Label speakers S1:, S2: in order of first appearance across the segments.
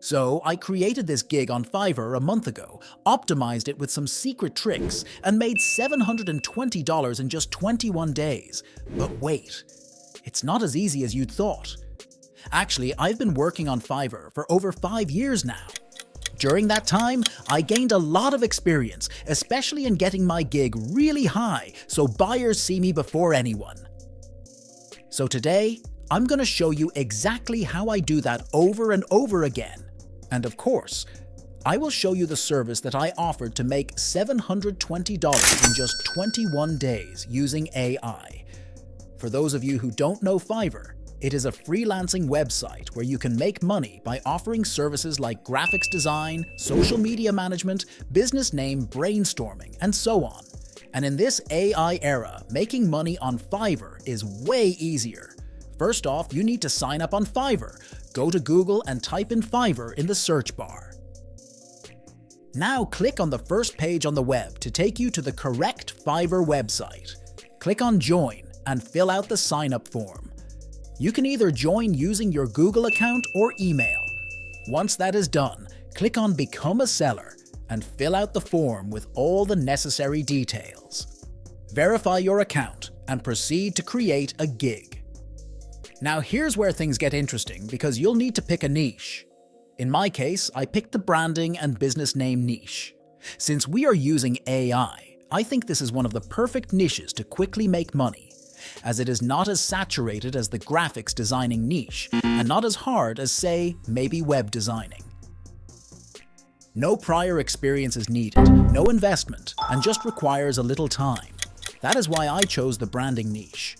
S1: So I created this gig on Fiverr a month ago, optimized it with some secret tricks, and made $720 in just 21 days. But wait, it's not as easy as you'd thought. Actually, I've been working on Fiverr for over 5 years now. During that time, I gained a lot of experience, especially in getting my gig really high so buyers see me before anyone. So today, I'm going to show you exactly how I do that over and over again. And of course, I will show you the service that I offered to make $720 in just 21 days using AI. For those of you who don't know Fiverr, it is a freelancing website where you can make money by offering services like graphics design, social media management, business name brainstorming, and so on. And in this AI era, making money on Fiverr is way easier. First off, you need to sign up on Fiverr. Go to Google and type in Fiverr in the search bar. Now click on the first page on the web to take you to the correct Fiverr website. Click on Join and fill out the sign-up form. You can either join using your Google account or email. Once that is done, click on Become a Seller and fill out the form with all the necessary details. Verify your account and proceed to create a gig. Now here's where things get interesting because you'll need to pick a niche. In my case, I picked the branding and business name niche. Since we are using AI, I think this is one of the perfect niches to quickly make money, as it is not as saturated as the graphics designing niche and not as hard as, say, maybe web designing. No prior experience is needed, no investment, and just requires a little time. That is why I chose the branding niche.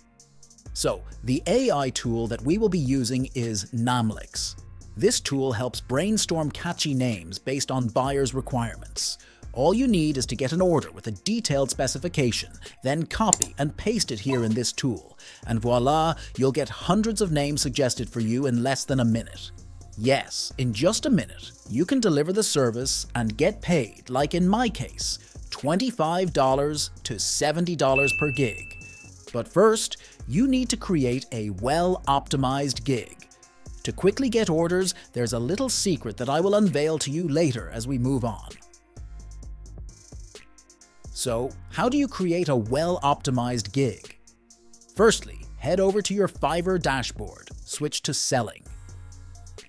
S1: So, the AI tool that we will be using is Namelix. This tool helps brainstorm catchy names based on buyers' requirements. All you need is to get an order with a detailed specification, then copy and paste it here in this tool, and voila, you'll get hundreds of names suggested for you in less than a minute. Yes, in just a minute, you can deliver the service and get paid, like in my case, $25 to $70 per gig. But first, you need to create a well-optimized gig. To quickly get orders, there's a little secret that I will unveil to you later as we move on. So, how do you create a well-optimized gig? Firstly, head over to your Fiverr dashboard, switch to Selling.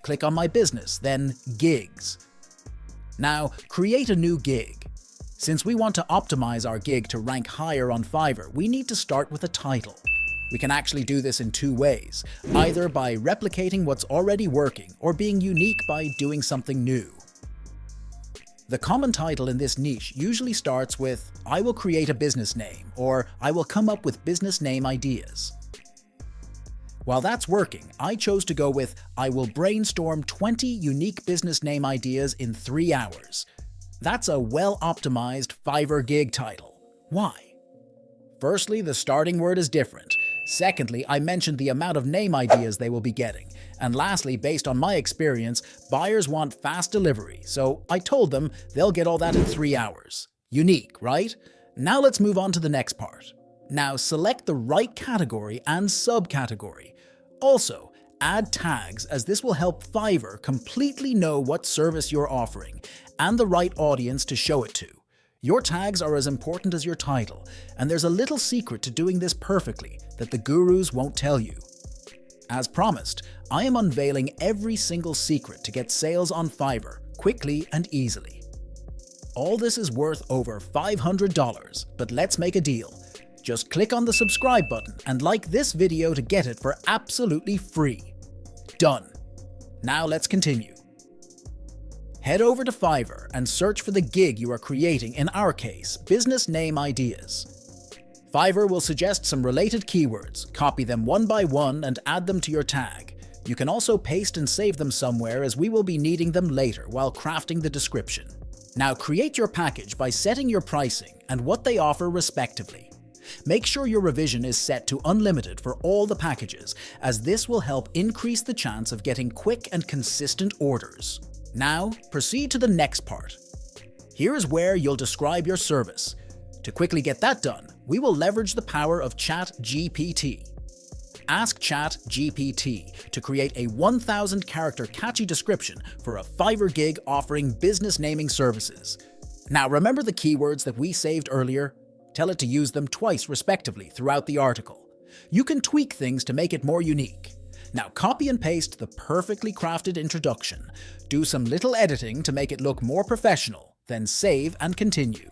S1: Click on My Business, then Gigs. Now, create a new gig. Since we want to optimize our gig to rank higher on Fiverr, we need to start with a title. We can actually do this in two ways, either by replicating what's already working or being unique by doing something new. The common title in this niche usually starts with, I will create a business name, or I will come up with business name ideas. While that's working, I chose to go with, I will brainstorm 20 unique business name ideas in 3 hours. That's a well-optimized Fiverr gig title. Why? Firstly, the starting word is different. Secondly, I mentioned the amount of name ideas they will be getting. And lastly, based on my experience, buyers want fast delivery, so I told them they'll get all that in 3 hours. Unique, right? Now let's move on to the next part. Now select the right category and subcategory. Also, add tags, as this will help Fiverr completely know what service you're offering and the right audience to show it to. Your tags are as important as your title, and there's a little secret to doing this perfectly that the gurus won't tell you. As promised, I am unveiling every single secret to get sales on Fiverr quickly and easily. All this is worth over $500, but let's make a deal. Just click on the subscribe button and like this video to get it for absolutely free. Done. Now let's continue. Head over to Fiverr and search for the gig you are creating, in our case, business name ideas. Fiverr will suggest some related keywords, copy them one by one and add them to your tag. You can also paste and save them somewhere, as we will be needing them later while crafting the description. Now create your package by setting your pricing and what they offer respectively. Make sure your revision is set to unlimited for all the packages, as this will help increase the chance of getting quick and consistent orders. Now, proceed to the next part. Here is where you'll describe your service. To quickly get that done, we will leverage the power of ChatGPT. ask ChatGPT to create a 1,000-character catchy description for a Fiverr gig offering business naming services. Now, remember the keywords that we saved earlier? Tell it to use them twice respectively throughout the article. You can tweak things to make it more unique. Now copy and paste the perfectly crafted introduction, do some little editing to make it look more professional, then save and continue.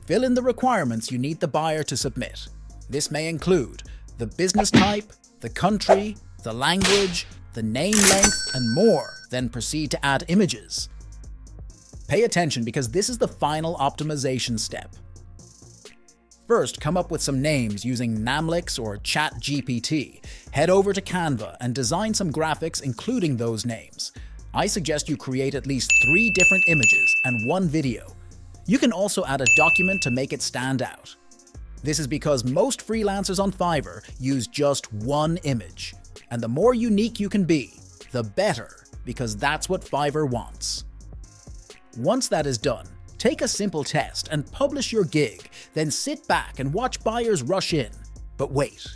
S1: Fill in the requirements you need the buyer to submit. This may include the business type, the country, the language, the name length, and more, then proceed to add images. Pay attention because this is the final optimization step. First, come up with some names using Namelix or ChatGPT. Head over to Canva and design some graphics including those names. I suggest you create at least 3 different images and 1 video. You can also add a document to make it stand out. This is because most freelancers on Fiverr use just 1 image. And the more unique you can be, the better, because that's what Fiverr wants. Once that is done, take a simple test and publish your gig, then sit back and watch buyers rush in. But wait,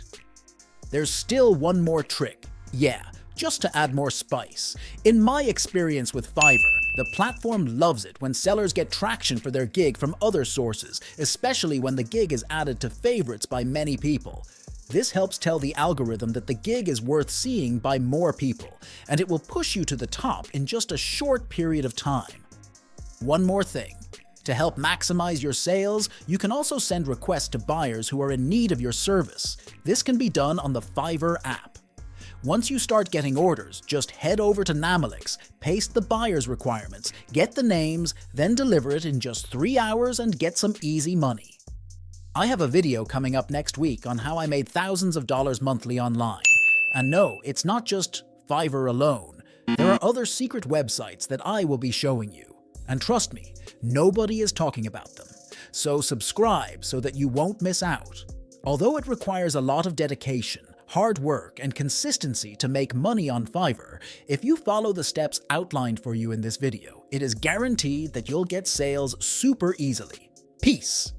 S1: there's still one more trick. Yeah, just to add more spice. In my experience with Fiverr, the platform loves it when sellers get traction for their gig from other sources, especially when the gig is added to favorites by many people. This helps tell the algorithm that the gig is worth seeing by more people, and it will push you to the top in just a short period of time. One more thing. To help maximize your sales, you can also send requests to buyers who are in need of your service. This can be done on the Fiverr app. Once you start getting orders, just head over to Namelix, paste the buyer's requirements, get the names, then deliver it in just 3 hours and get some easy money. I have a video coming up next week on how I made thousands of dollars monthly online. And no, it's not just Fiverr alone. There are other secret websites that I will be showing you. And trust me, nobody is talking about them. So subscribe so that you won't miss out. Although it requires a lot of dedication, hard work, and consistency to make money on Fiverr, if you follow the steps outlined for you in this video, it is guaranteed that you'll get sales super easily. Peace!